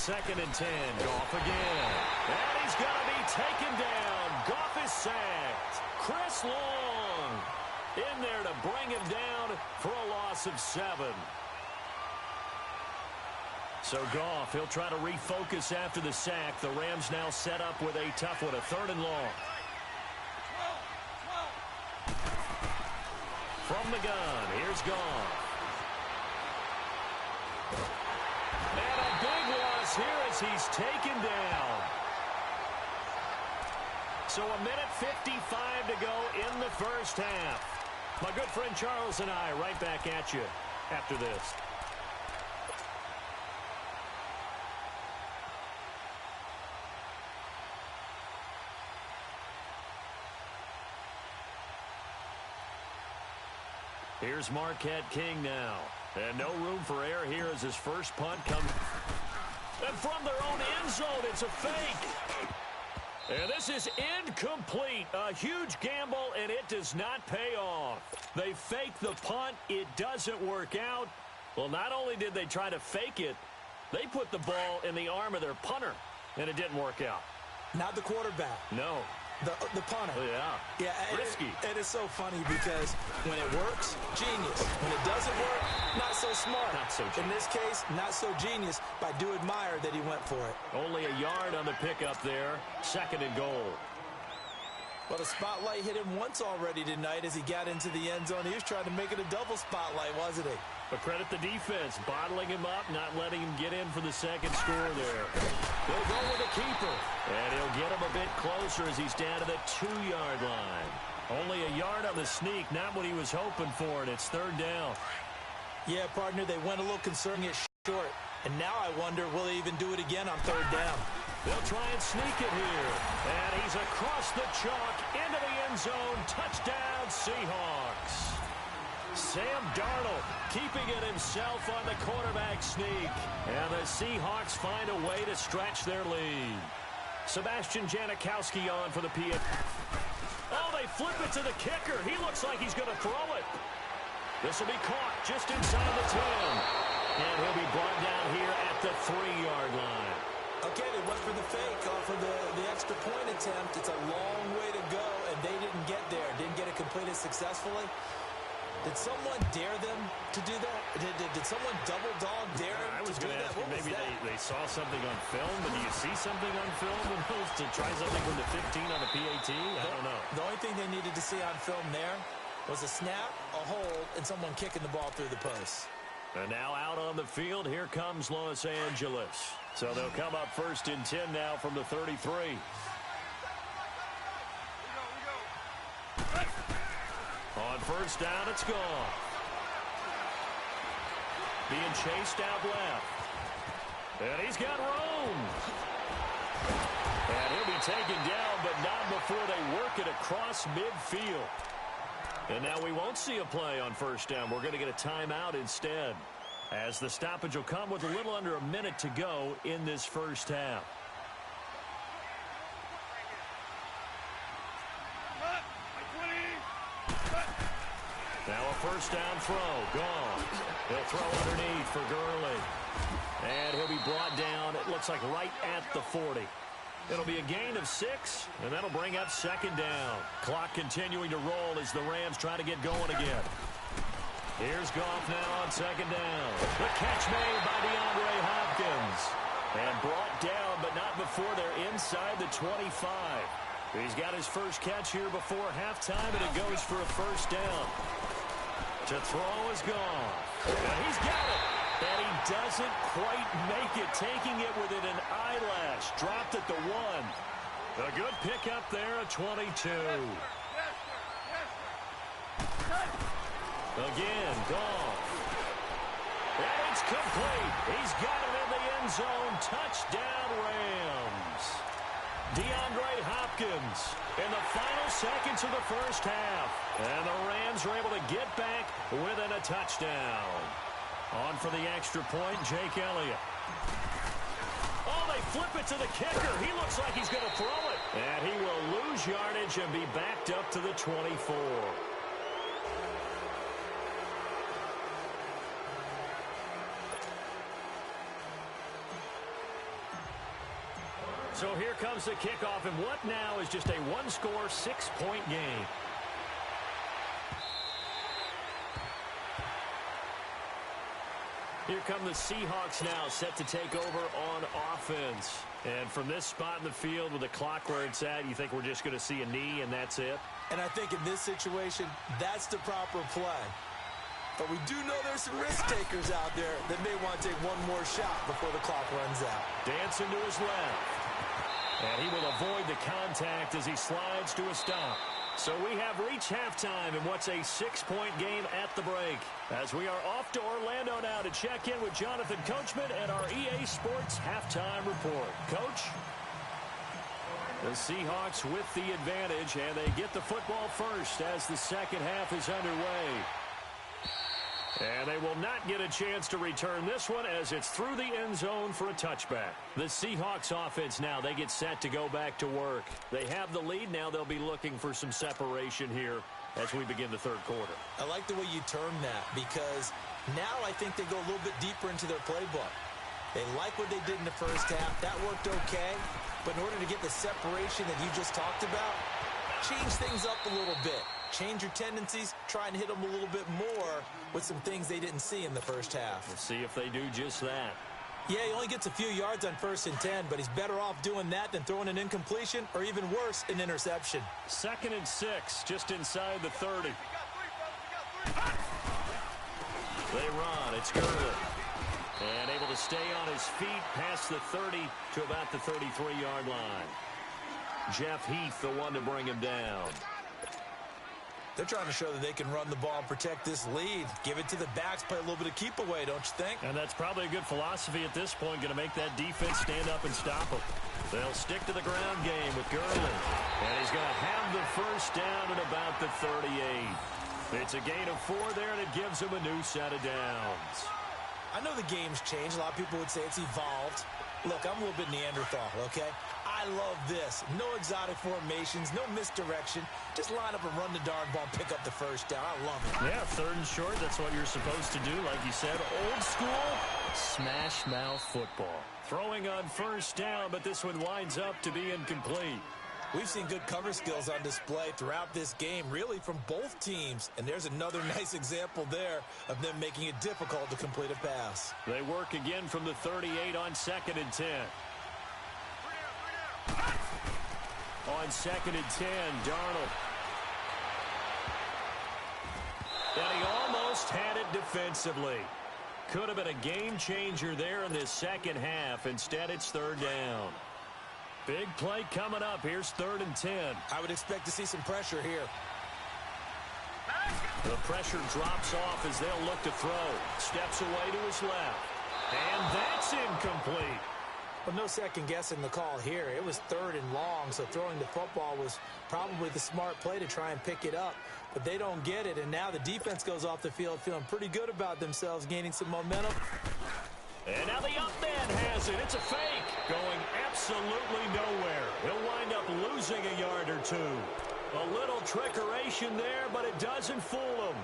2nd and 10. Goff again. And he's going to be taken down. Goff is sacked. Chris Long in there to bring him down for a loss of 7. So Goff, he'll try to refocus after the sack. The Rams now set up with a tough one, a 3rd and long. From the gun, here's Goff. And a big loss here as he's taken down. So a minute 55 to go in the first half. My good friend Charles and I right back at you after this. Here's Marquette King now. And no room for error here as his first punt comes. And from their own end zone, it's a fake. And this is incomplete. A huge gamble, and it does not pay off. They fake the punt. It doesn't work out. Well, not only did they try to fake it, they put the ball in the arm of their punter, and it didn't work out. Not the quarterback. No. The punter. Oh, yeah. Risky. It is so funny because when it works, genius. When it doesn't work, not so smart. Not so genius. In this case, not so genius, but I do admire that he went for it. Only a yard on the pickup there. 2nd and goal. Well, the spotlight hit him once already tonight as he got into the end zone. He was trying to make it a double spotlight, wasn't he? But credit the defense, bottling him up, not letting him get in for the second score there. They'll go with a keeper, and he'll get him a bit closer as he's down to the 2-yard line. Only a yard on the sneak, not what he was hoping for, and it's 3rd down. Yeah, partner, they went a little concerning it short. And now I wonder, will they even do it again on 3rd down? They'll try and sneak it here. And he's across the chalk into the end zone. Touchdown, Seahawks. Sam Darnold keeping it himself on the quarterback sneak. And the Seahawks find a way to stretch their lead. Sebastian Janikowski on for the PA. Oh, they flip it to the kicker. He looks like he's going to throw it. This will be caught just inside the 10. And he'll be brought down here at the 3-yard line. Okay, they went for the fake off of the extra point attempt. It's a long way to go, and they didn't get there. Didn't get it completed successfully. Did someone dare them to do that? Did someone double dog dare them I was to do going to that? ask you, maybe they saw something on film, but do you see something on film to try something from the 15 on the PAT? I don't know. The only thing they needed to see on film there was a snap, a hold, and someone kicking the ball through the post. And now out on the field, here comes Los Angeles. So they'll come up 1st and 10 now from the 33. On 1st down, it's gone. Being chased out left. And he's got room. And he'll be taken down, but not before they work it across midfield. And now we won't see a play on 1st down. We're going to get a timeout instead, as the stoppage will come with a little under a minute to go in this first half. Now a 1st down throw. Gone. He'll throw underneath for Gurley. And he'll be brought down, it looks like right at the 40. It'll be a gain of 6, and that'll bring up 2nd down. Clock continuing to roll as the Rams try to get going again. Here's Goff now on 2nd down. The catch made by DeAndre Hopkins. And brought down, but not before they're inside the 25. He's got his first catch here before halftime, and it goes for a 1st down. To throw is gone. And he's got it. And he doesn't quite make it, taking it within an eyelash. Dropped at the 1. A good pickup there at 22. Again, Goff. And it's complete. He's got it in the end zone. Touchdown, Rams. DeAndre Hopkins in the final seconds of the first half. And the Rams are able to get back within a touchdown. On for the extra point, Jake Elliott. Oh, they flip it to the kicker. He looks like he's going to throw it. And he will lose yardage and be backed up to the 24. So here comes the kickoff, and what now is just a one-score, 6-point game. Here come the Seahawks now, set to take over on offense. And from this spot in the field with the clock where it's at, you think we're just going to see a knee and that's it? And I think in this situation, that's the proper play. But we do know there's some risk takers out there that may want to take one more shot before the clock runs out. Dancing to his left. And he will avoid the contact as he slides to a stop. So we have reached halftime in what's a 6-point game at the break. As we are off to Orlando now to check in with Jonathan Coachman and our EA Sports Halftime Report. Coach? The Seahawks with the advantage, and they get the football first as the second half is underway. And they will not get a chance to return this one as it's through the end zone for a touchback. The Seahawks offense now, they get set to go back to work. They have the lead. Now they'll be looking for some separation here as we begin the third quarter. I like the way you termed that because now I think they go a little bit deeper into their playbook. They like what they did in the first half. That worked okay. But in order to get the separation that you just talked about, change things up a little bit. Change your tendencies, try and hit them a little bit more with some things they didn't see in the first half. We'll see if they do just that. Yeah, he only gets a few yards on 1st and 10, but he's better off doing that than throwing an incompletion or even worse, an interception. 2nd and 6, just inside the 30. They run. It's Gurley. And able to stay on his feet past the 30 to about the 33-yard line. Jeff Heath, the one to bring him down. They're trying to show that they can run the ball and protect this lead. Give it to the backs, play a little bit of keep away, don't you think? And that's probably a good philosophy at this point, going to make that defense stand up and stop them. They'll stick to the ground game with Gurley. And he's going to have the first down at about the 38. It's a gain of 4 there, and it gives him a new set of downs. I know the game's changed. A lot of people would say it's evolved. Look, I'm a little bit Neanderthal, okay? I love this. No exotic formations, no misdirection. Just line up and run the darn ball and pick up the first down. I love it. Yeah, 3rd and short, that's what you're supposed to do. Like you said, old school, smash mouth football. Throwing on 1st down, but this one winds up to be incomplete. We've seen good cover skills on display throughout this game, really from both teams. And there's another nice example there of them making it difficult to complete a pass. They work again from the 38 on 2nd and 10. On 2nd and 10, Darnold. And he almost had it defensively. Could have been a game changer there in this second half. Instead, it's 3rd down. Big play coming up. Here's 3rd and 10. I would expect to see some pressure here. The pressure drops off as they'll look to throw. Steps away to his left. And that's incomplete. Well, no second guessing the call here. It was 3rd and long, so throwing the football was probably the smart play to try and pick it up. But they don't get it, and now the defense goes off the field feeling pretty good about themselves, gaining some momentum. And now the up man has it. It's a fake. Going absolutely nowhere. He'll wind up losing a yard or 2. A little trickeration there, but it doesn't fool him.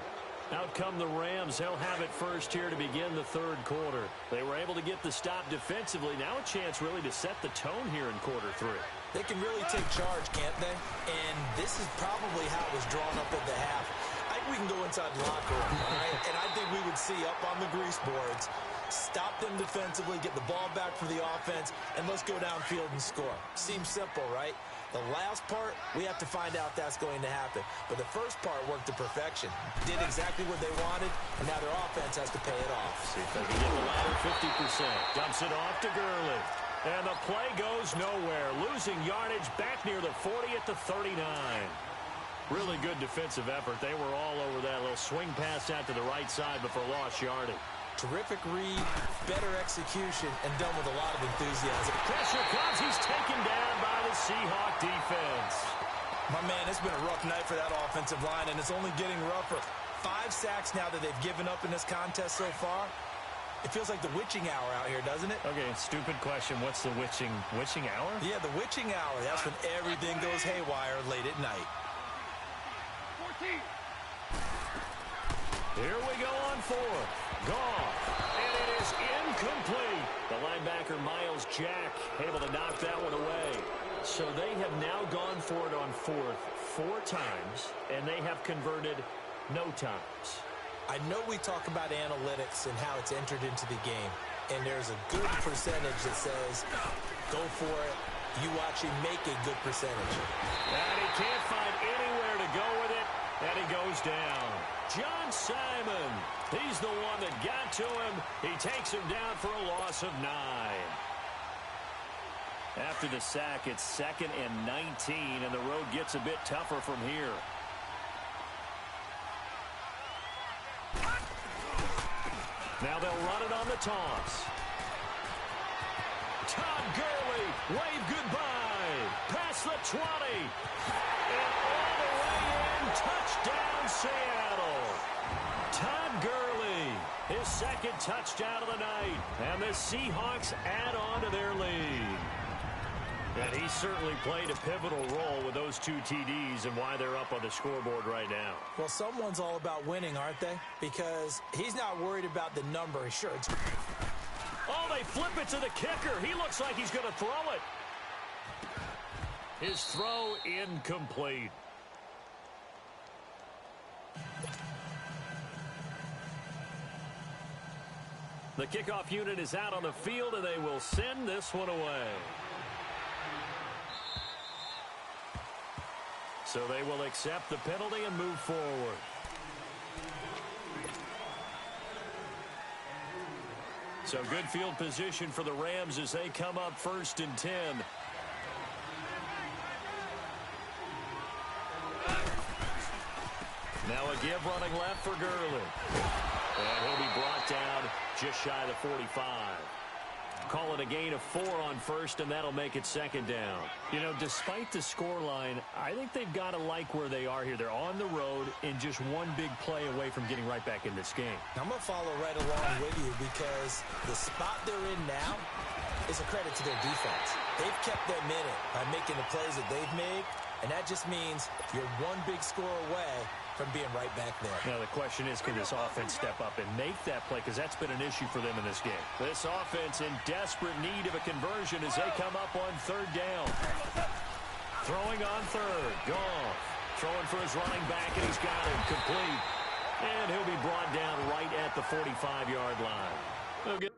Out come the Rams. They'll have it first here to begin the 3rd quarter. They were able to get the stop defensively. Now a chance really to set the tone here in quarter 3. They can really take charge, can't they? And this is probably how it was drawn up at the half. I think we can go inside the locker room, all right? And I think we would see up on the grease boards, stop them defensively, get the ball back for the offense, and let's go downfield and score. Seems simple, right? The last part, we have to find out if that's going to happen. But the first part worked to perfection. Did exactly what they wanted, and now their offense has to pay it off. See if they can get the latter 50%. Dumps it off to Gurley. And the play goes nowhere. Losing yardage back near the 40 at the 39. Really good defensive effort. They were all over that little swing pass out to the right side before lost yardage. Terrific read, better execution, and done with a lot of enthusiasm. Pressure comes. He's taken down by the Seahawk defense. My man, it's been a rough night for that offensive line, and it's only getting rougher. 5 sacks now that they've given up in this contest so far. It feels like the witching hour out here, doesn't it? Okay, stupid question. What's the witching hour? Yeah, the witching hour. That's when everything goes haywire late at night. 14. Here we go on 4th. Gone. And it is incomplete. The linebacker Miles is Jack able to knock that one away. So they have now gone for it on fourth 4 times, and they have converted no times. I know we talk about analytics and how it's entered into the game, and there's a good percentage that says, go for it. You actually make a good percentage. And he can't find anywhere to go with it, and he goes down. John Simon, he's the one that got to him. He takes him down for a loss of 9. After the sack, it's 2nd and 19, and the road gets a bit tougher from here. Now they'll run it on the toss. Todd Gurley, wave goodbye. Past the 20. And all the way in, touchdown Seattle. Todd Gurley, his 2nd touchdown of the night. And the Seahawks add on to their lead. And he certainly played a pivotal role with those 2 TDs and why they're up on the scoreboard right now. Well, someone's all about winning, aren't they? Because he's not worried about the number. Sure, it's... Oh, they flip it to the kicker. He looks like he's going to throw it. His throw incomplete. The kickoff unit is out on the field, and they will send this one away. So they will accept the penalty and move forward. So good field position for the Rams as they come up 1st and 10. Now a give running left for Gurley. And he'll be brought down just shy of the 45. Call it a gain of 4 on 1st, and that'll make it 2nd down. You know, despite the scoreline, I think they've got to like where they are here. They're on the road and just one big play away from getting right back in this game. I'm going to follow right along with you because the spot they're in now is a credit to their defense. They've kept them in it by making the plays that they've made, and that just means you're one big score away from being right back there. Now, the question is, can this offense step up and make that play? Because that's been an issue for them in this game. This offense in desperate need of a conversion as they come up on 3rd down. Throwing on 3rd. Goff. Throwing for his running back, and he's got it. Complete. And he'll be brought down right at the 45-yard line.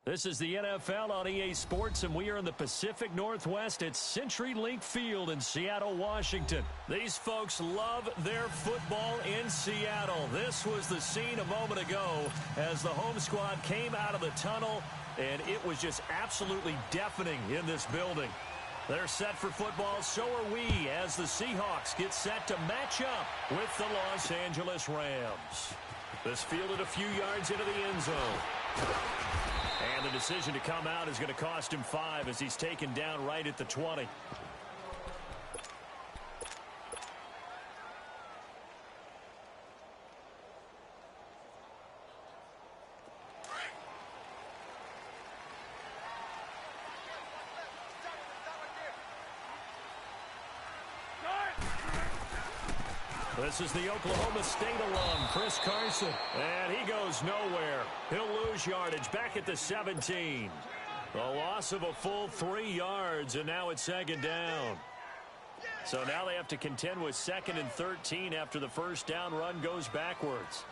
This is the NFL on EA Sports, and we are in the Pacific Northwest at CenturyLink Field in Seattle, Washington. These folks love their football in Seattle. This was the scene a moment ago as the home squad came out of the tunnel, and it was just absolutely deafening in this building. They're set for football, so are we, as the Seahawks get set to match up with the Los Angeles Rams. This fielded a few yards into the end zone. And the decision to come out is going to cost him 5 as he's taken down right at the 20. This is the Oklahoma State alum, Chris Carson. And he goes nowhere. He'll lose yardage back at the 17. A loss of a full 3 yards, and now it's second down. So now they have to contend with 2nd and 13 after the first down run goes backwards.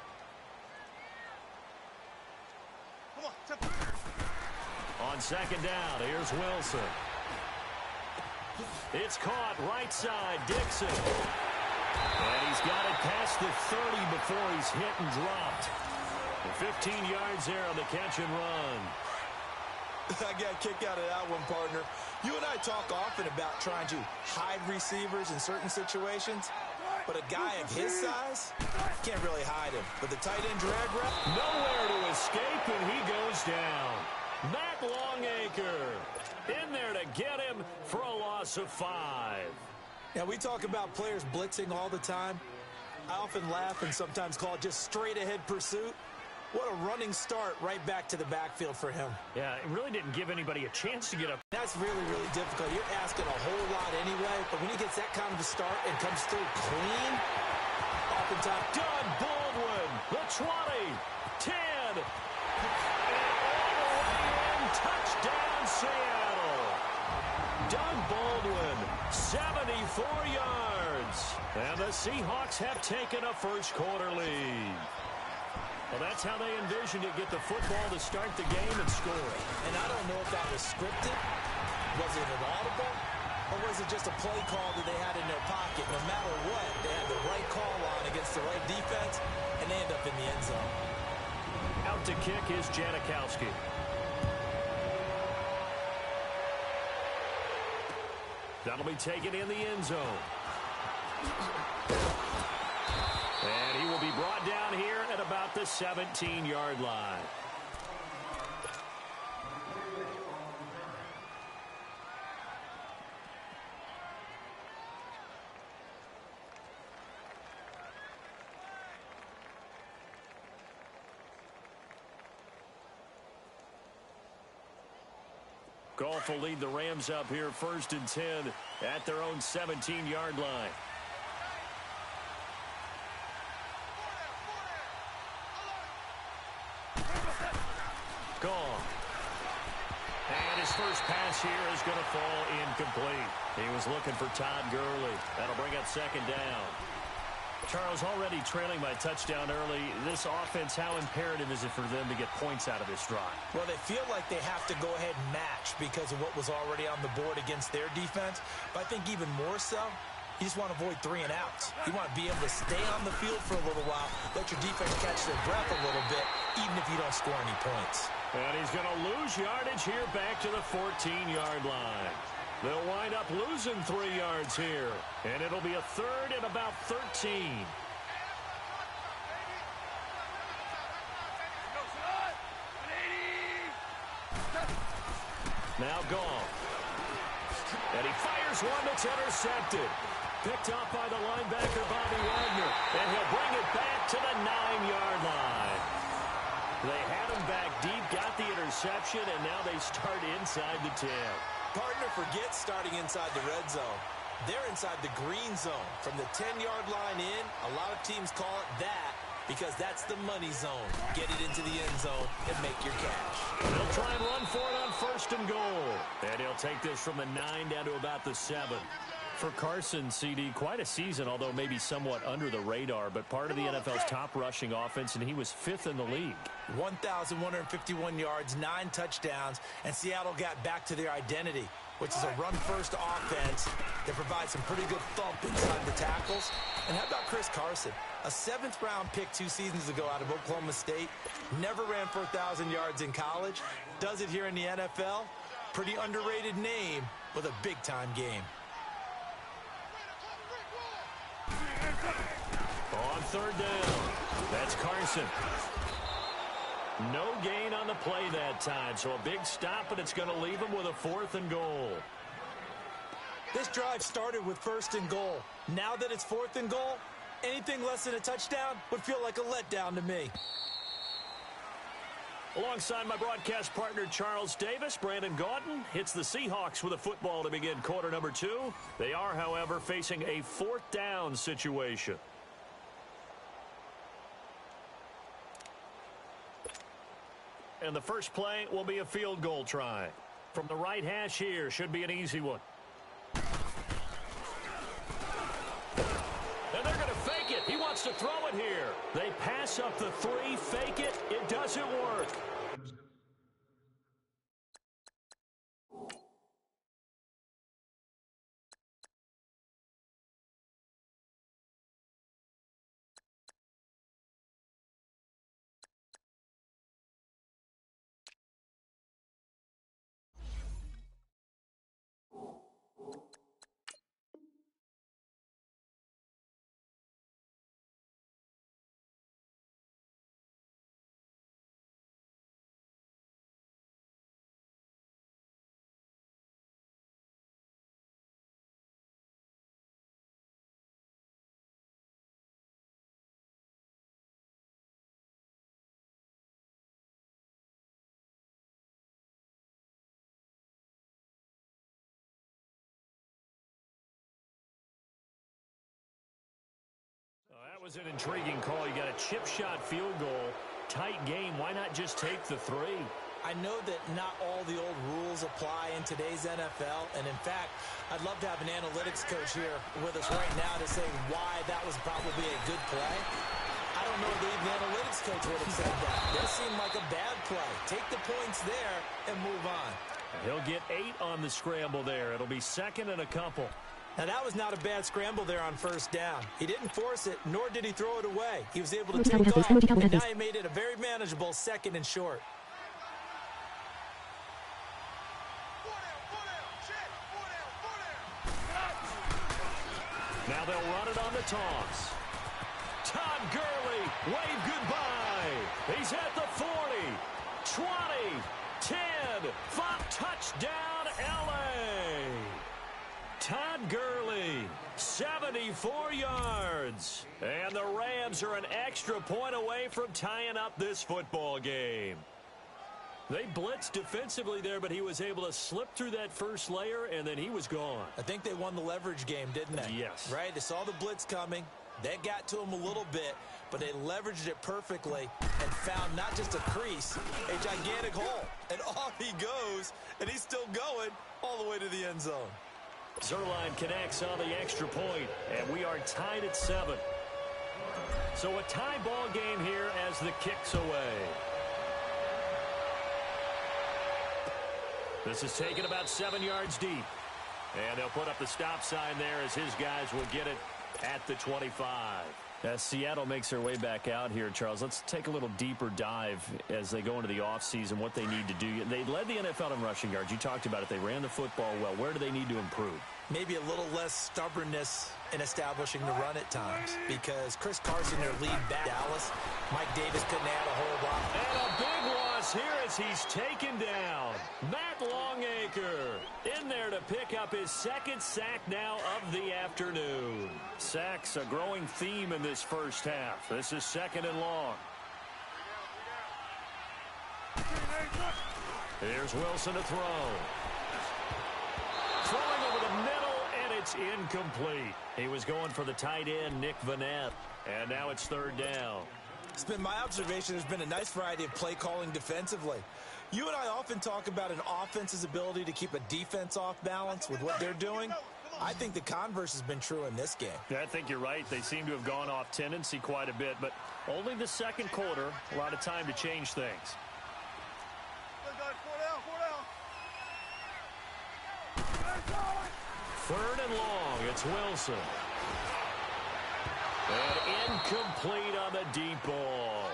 On second down, here's Wilson. It's caught right side, Dixon. And he's got it past the 30 before he's hit and dropped. And 15 yards there on the catch and run. I got a kick out of that one, partner. You and I talk often about trying to hide receivers in certain situations, but a guy of his size can't really hide him. But the tight end drag route, nowhere to escape, and he goes down. Matt Longacre in there to get him for a loss of 5. Now, we talk about players blitzing all the time. I often laugh and sometimes call it just straight-ahead pursuit. What a running start right back to the backfield for him. Yeah, it really didn't give anybody a chance to get up. That's really, really difficult. You're asking a whole lot anyway, but when he gets that kind of a start and comes through clean, oftentimes, Doug Baldwin, the 20, 10, and all the way in, touchdown Seattle. Doug Baldwin, 74 yards. And the Seahawks have taken a first quarter lead. Well, that's how they envisioned it, get the football to start the game and score. And I don't know if that was scripted. Was it an audible? Or was it just a play call that they had in their pocket? No matter what, they had the right call on against the right defense, and they end up in the end zone. Out to kick is Janikowski. That'll be taken in the end zone. And he will be brought down here at about the 17-yard line. Goff will lead the Rams up here 1st and 10 at their own 17-yard line. Goff. And his first pass here is going to fall incomplete. He was looking for Todd Gurley. That'll bring up second down. Charles, already trailing by touchdown early. This offense, how imperative is it for them to get points out of this drive? Well, they feel like they have to go ahead and match because of what was already on the board against their defense. But I think even more so, you just want to avoid 3 and outs. You want to be able to stay on the field for a little while, let your defense catch their breath a little bit, even if you don't score any points. And he's going to lose yardage here back to the 14-yard line. They'll wind up losing 3 yards here. And it'll be a 3rd and about 13. Now Goff. And he fires one that's intercepted. Picked off by the linebacker, Bobby Wagner. And he'll bring it back to the 9-yard line. They had him back deep, got the interception, and now they start inside the 10. Partner, forget starting inside the red zone. They're inside the green zone. From the 10-yard line in, a lot of teams call it that because that's the money zone. Get it into the end zone and make your cash. They'll try and run for it on 1st and goal. And he'll take this from the 9 down to about the 7. For Carson, CD, quite a season, although maybe somewhat under the radar, but part of the NFL's top rushing offense, and he was 5th in the league. 1,151 yards, 9 touchdowns, and Seattle got back to their identity, which is a run-first offense that provides some pretty good thump inside the tackles. And how about Chris Carson? A 7th-round pick 2 seasons ago out of Oklahoma State. Never ran for 1,000 yards in college. Does it here in the NFL. Pretty underrated name with a big-time game. On 3rd down, that's Carson. No gain on the play that time, so a big stop, but it's going to leave him with a 4th and goal. This drive started with 1st and goal. Now that it's 4th and goal, anything less than a touchdown would feel like a letdown to me. Alongside my broadcast partner, Charles Davis, Brandon Gaudin hits the Seahawks with a football to begin quarter number 2. They are, however, facing a 4th down situation. And the first play will be a field goal try. From the right hash here, should be an easy one. And they're going to fake it. He wants to throw it here. They pass up the 3, fake it. It doesn't work. That was an intriguing call. You got a chip shot field goal. Tight game. Why not just take the 3? I know that not all the old rules apply in today's NFL, and in fact, I'd love to have an analytics coach here with us right now to say why that was probably a good play. I don't know that even the analytics coach would have said that. That seemed like a bad play. Take the points there and move on. He'll get 8 on the scramble there. It'll be 2nd and a couple. Now, that was not a bad scramble there on 1st down. He didn't force it, nor did he throw it away. He was able to take off, and now he made it a very manageable 2nd and short. Now they'll run it on the toss. Todd Gurley, wave goodbye. He's at the 40, 20, 10, 5, touchdown, L.A. Todd Gurley, 74 yards. And the Rams are an extra point away from tying up this football game. They blitzed defensively there, but he was able to slip through that first layer, and then he was gone. I think they won the leverage game, didn't they? Yes. Right? They saw the blitz coming. That got to him a little bit, but they leveraged it perfectly and found not just a crease, a gigantic hole. And off he goes, and he's still going all the way to the end zone. Zerline connects on the extra point, and we are tied at 7. So a tie ball game here as the kick's away. This is taken about 7 yards deep. And they'll put up the stop sign there as his guys will get it at the 25. As Seattle makes their way back out here, Charles, let's take a little deeper dive as they go into the offseason, what they need to do. They led the NFL in rushing yards. You talked about it. They ran the football well. Where do they need to improve? Maybe a little less stubbornness in establishing the run at times, because Chris Carson, their lead back, Dallas, Mike Davis couldn't add a whole lot. And a big loss here as he's taken down. Matt Longacre in there to pick up his 2nd sack now of the afternoon. Sacks a growing theme in this first half. This is 2nd and long. Here's Wilson to throw. Throwing over the middle, and it's incomplete. He was going for the tight end, Nick Vanette. And now it's 3rd down. It's been my observation there's been a nice variety of play calling defensively. You and I often talk about an offense's ability to keep a defense off balance with what they're doing. I think the converse has been true in this game. Yeah, I think you're right. They seem to have gone off tendency quite a bit, but only the second quarter, a lot of time to change things. Third and long, it's Wilson. And incomplete on the deep ball.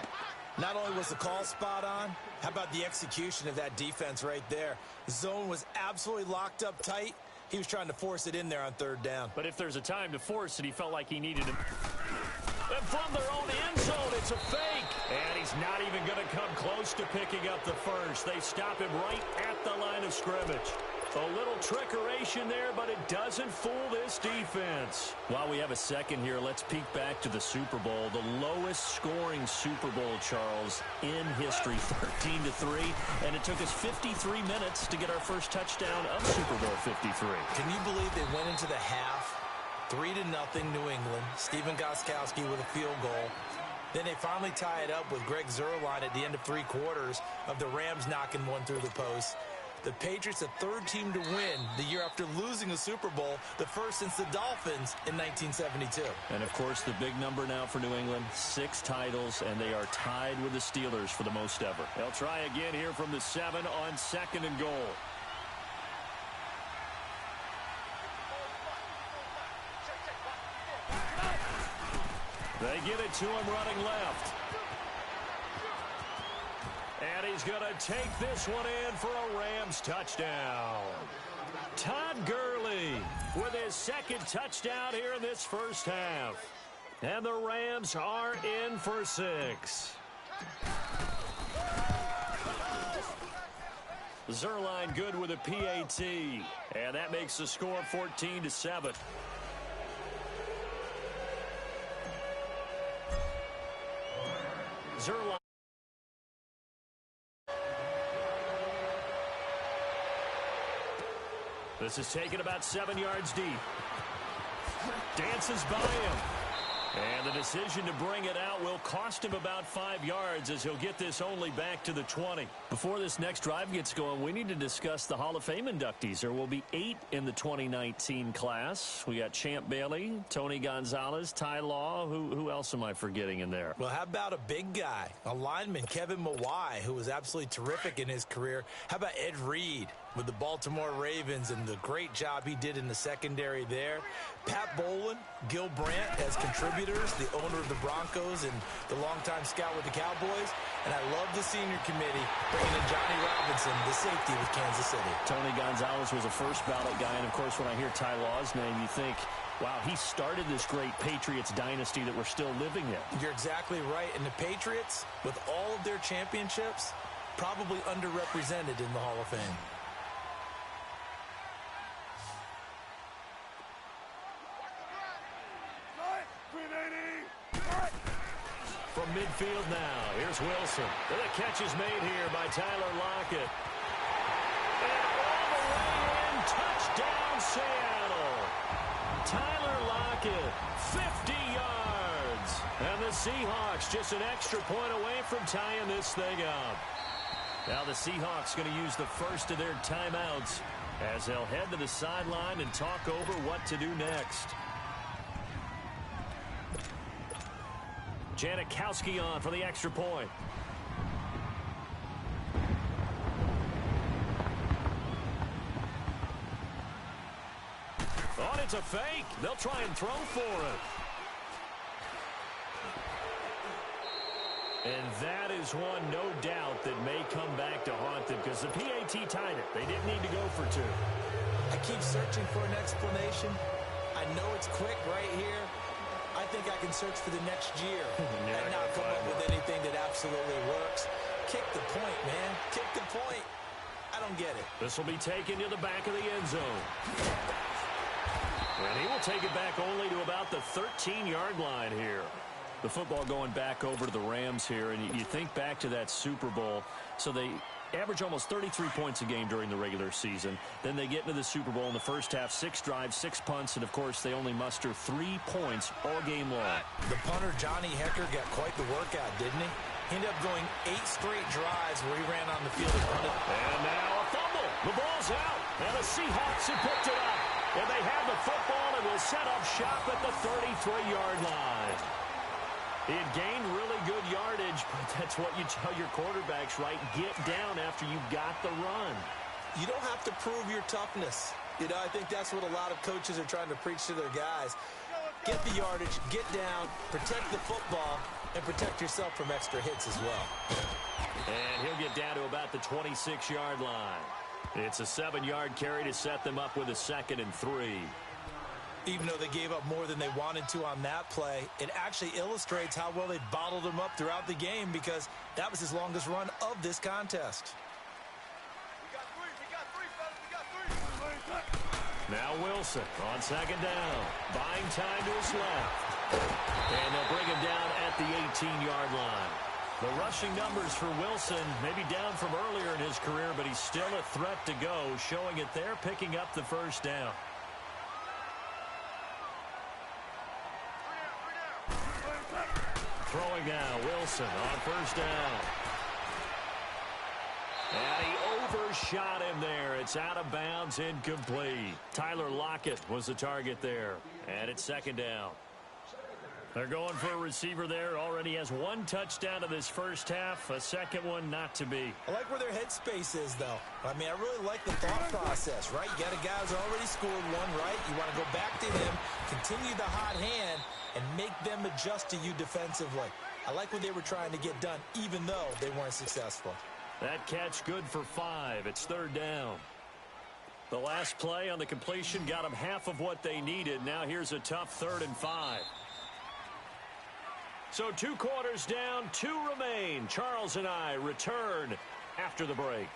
Not only was the call spot on, how about the execution of that defense right there? The zone was absolutely locked up tight. He was trying to force it in there on third down. But if there's a time to force it, he felt like he needed it. And from their own end zone, it's a fake. And he's not even going to come close to picking up the first. They stop him right at the line of scrimmage. A little trickeration there, but it doesn't fool this defense. While we have a second here, let's peek back to the Super Bowl. The lowest scoring Super Bowl, Charles, in history, 13-3. And it took us 53 minutes to get our first touchdown of Super Bowl 53. Can you believe they went into the half, 3-0 New England, Stephen Gostkowski with a field goal. Then they finally tie it up with Greg Zuerlein at the end of 3 quarters of the Rams knocking one through the post. The Patriots, the third team to win the year after losing a Super Bowl, the first since the Dolphins in 1972. And, of course, the big number now for New England, 6 titles, and they are tied with the Steelers for the most ever. They'll try again here from the 7 on 2nd and goal. They get it to him running left. And he's going to take this one in for a Rams touchdown. Todd Gurley with his second touchdown here in this first half. And the Rams are in for 6. Zuerlein good with a PAT. And that makes the score 14-7. Zuerlein. This is taken about 7 yards deep. Dances by him. And the decision to bring it out will cost him about 5 yards as he'll get this only back to the 20. Before this next drive gets going, we need to discuss the Hall of Fame inductees. There will be 8 in the 2019 class. We got Champ Bailey, Tony Gonzalez, Ty Law. Who else am I forgetting in there? Well, how about a big guy, a lineman, Kevin Mawai, who was absolutely terrific in his career. How about Ed Reed with the Baltimore Ravens and the great job he did in the secondary there. Pat Bowlen, Gil Brandt as contributors, the owner of the Broncos and the longtime scout with the Cowboys. And I love the senior committee bringing in Johnny Robinson, the safety with Kansas City. Tony Gonzalez was a first ballot guy. And, of course, when I hear Ty Law's name, you think, wow, he started this great Patriots dynasty that we're still living in. You're exactly right. And the Patriots, with all of their championships, probably underrepresented in the Hall of Fame. From midfield now, here's Wilson. And the catch is made here by Tyler Lockett. And all the way in, touchdown Seattle. Tyler Lockett, 50 yards. And the Seahawks just an extra point away from tying this thing up. Now the Seahawks going to use the first of their timeouts as they'll head to the sideline and talk over what to do next. Janikowski on for the extra point. Oh, it's a fake. They'll try and throw for it. And that is one, no doubt, that may come back to haunt them because the PAT tied it. They didn't need to go for 2. I keep searching for an explanation. I know it's quick right here. I think I can search for the next year and not come up with anything that absolutely works. Kick the point, man. Kick the point. I don't get it. This will be taken to the back of the end zone. And he will take it back only to about the 13-yard line here. The football going back over to the Rams here, and you think back to that Super Bowl. So they average almost 33 points a game during the regular season. Then they get into the Super Bowl in the first half, 6 drives, 6 punts, and, of course, they only muster 3 points all game long. The punter, Johnny Hecker, got quite the workout, didn't he? He ended up going 8 straight drives where he ran on the field and punted. And now a fumble. The ball's out, and the Seahawks have picked it up. And they have the football and will set up shop at the 33-yard line. He had gained really good yardage, but that's what you tell your quarterbacks, right? Get down after you got the run. You don't have to prove your toughness. You know, I think that's what a lot of coaches are trying to preach to their guys. Get the yardage, get down, protect the football, and protect yourself from extra hits as well. And he'll get down to about the 26-yard line. It's a 7-yard carry to set them up with a 2nd and 3. Even though they gave up more than they wanted to on that play, it actually illustrates how well they bottled him up throughout the game because that was his longest run of this contest. Now Wilson on 2nd down. Buying time to his left. And they'll bring him down at the 18-yard line. The rushing numbers for Wilson maybe down from earlier in his career, but he's still a threat to go, showing it there, picking up the 1st down. Throwing now, Wilson on 1st down. And he overshot him there. It's out of bounds, incomplete. Tyler Lockett was the target there. And it's 2nd down. They're going for a receiver there. Already has 1 touchdown in this first half. A 2nd one not to be. I like where their headspace is, though. I mean, I really like the thought process, right? You got a guy who's already scored one, right? You want to go back to him, continue the hot hand, and make them adjust to you defensively. I like what they were trying to get done, even though they weren't successful. That catch good for 5. It's 3rd down. The last play on the completion got them half of what they needed. Now here's a tough 3rd and 5. So 2 quarters down, 2 remain. Charles and I return after the break.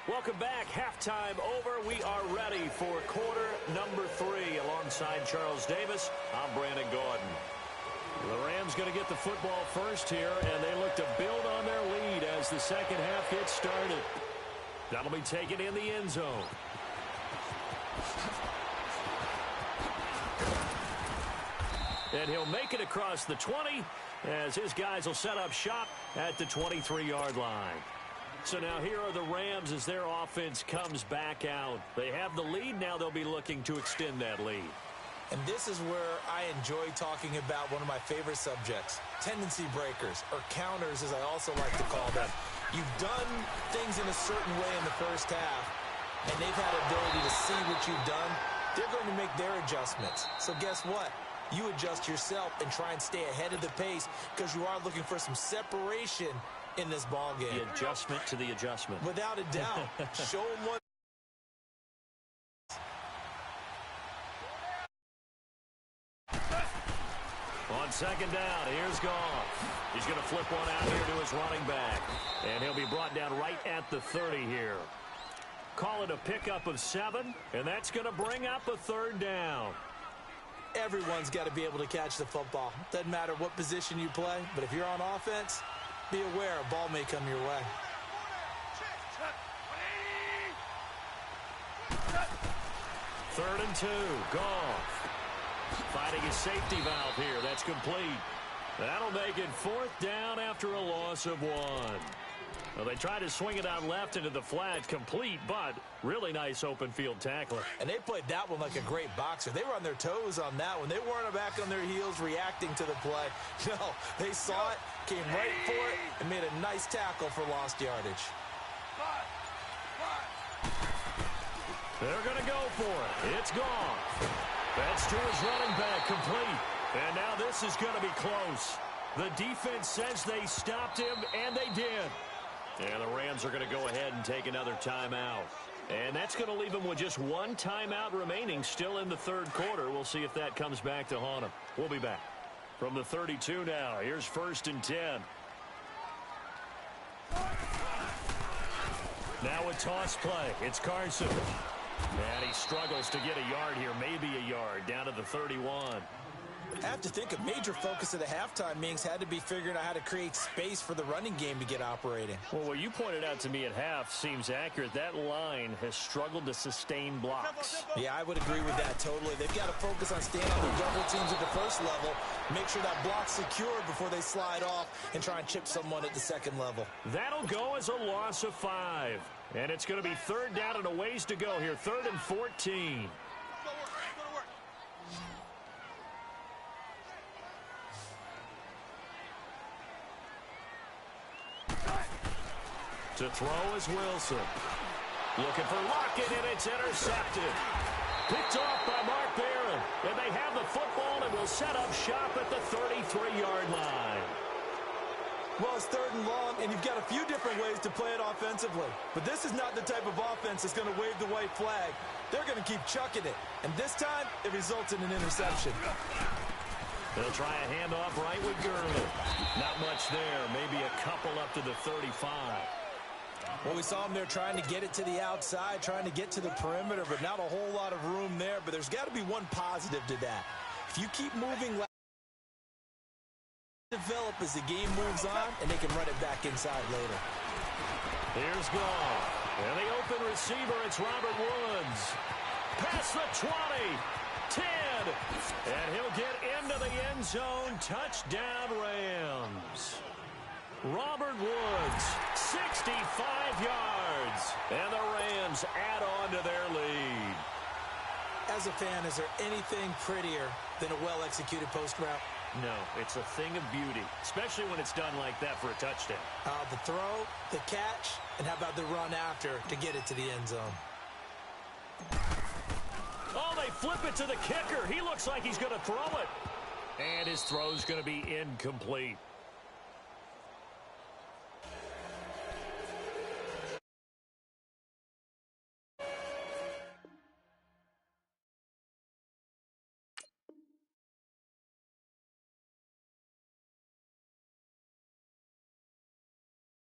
Welcome back. Halftime over. We are ready for quarter number 3. Alongside Charles Davis, I'm Brandon Gordon. The Rams going to get the football first here, and they look to build on their lead as the second half gets started. That'll be taken in the end zone. And he'll make it across the 20 as his guys will set up shop at the 23-yard line. So now here are the Rams as their offense comes back out. They have the lead. Now they'll be looking to extend that lead. And this is where I enjoy talking about one of my favorite subjects, tendency breakers, or counters as I also like to call them. You've done things in a certain way in the first half, and they've had the ability to see what you've done. They're going to make their adjustments. So guess what? You adjust yourself and try and stay ahead of the pace because you are looking for some separation in this ball game. The adjustment to the adjustment. Without a doubt. Show them what. On 2nd down, here's Goff. He's going to flip one out here to his running back. And he'll be brought down right at the 30 here. Call it a pickup of 7, and that's going to bring up a 3rd down. Everyone's got to be able to catch the football. Doesn't matter what position you play, but if you're on offense, be aware a ball may come your way. 3rd and 2, Goff. Finding his safety valve here. That's complete. That'll make it 4th down after a loss of 1. Well, they tried to swing it out left into the flat, complete, but really nice open field tackler. And they played that one like a great boxer. They were on their toes on that one. They weren't back on their heels reacting to the play. No, they saw it, came right for it, and made a nice tackle for lost yardage. They're going to go for it. It's gone. That's to his running back, complete. And now this is going to be close. The defense says they stopped him, and they did. And the Rams are going to go ahead and take another timeout. And that's going to leave them with just 1 timeout remaining still in the 3rd quarter. We'll see if that comes back to haunt them. We'll be back. From the 32 now, here's 1st and 10. Now a toss play. It's Carson. And he struggles to get a yard here, maybe a yard, down to the 31. I have to think a major focus of the halftime meetings had to be figuring out how to create space for the running game to get operating. Well, what you pointed out to me at half seems accurate. That line has struggled to sustain blocks. Yeah, I would agree with that totally. They've got to focus on staying on the double teams at the first level, make sure that block's secured before they slide off and try and chip someone at the 2nd level. That'll go as a loss of 5. And it's going to be 3rd down and a ways to go here. 3rd and 14. To throw is Wilson. Looking for Lockett, and it's intercepted. Picked off by Mark Barron. And they have the football and will set up shop at the 33-yard line. Well, it's 3rd and long, and you've got a few different ways to play it offensively. But this is not the type of offense that's going to wave the white flag. They're going to keep chucking it. And this time, it results in an interception. They'll try a handoff right with Gurley. Not much there. Maybe a couple up to the 35. Well, we saw him there trying to get it to the outside, trying to get to the perimeter, but not a whole lot of room there. But there's got to be one positive to that. If you keep moving, develop as the game moves on, and they can run it back inside later. Here's Gall. And the open receiver, it's Robert Woods. Past the 20. 10. And he'll get into the end zone. Touchdown, Rams. Robert Woods, 65 yards. And the Rams add on to their lead. As a fan, is there anything prettier than a well-executed post route? No, it's a thing of beauty, especially when it's done like that for a touchdown. The throw, the catch, and how about the run after to get it to the end zone? Oh, they flip it to the kicker. He looks like he's going to throw it. And his throw's going to be incomplete.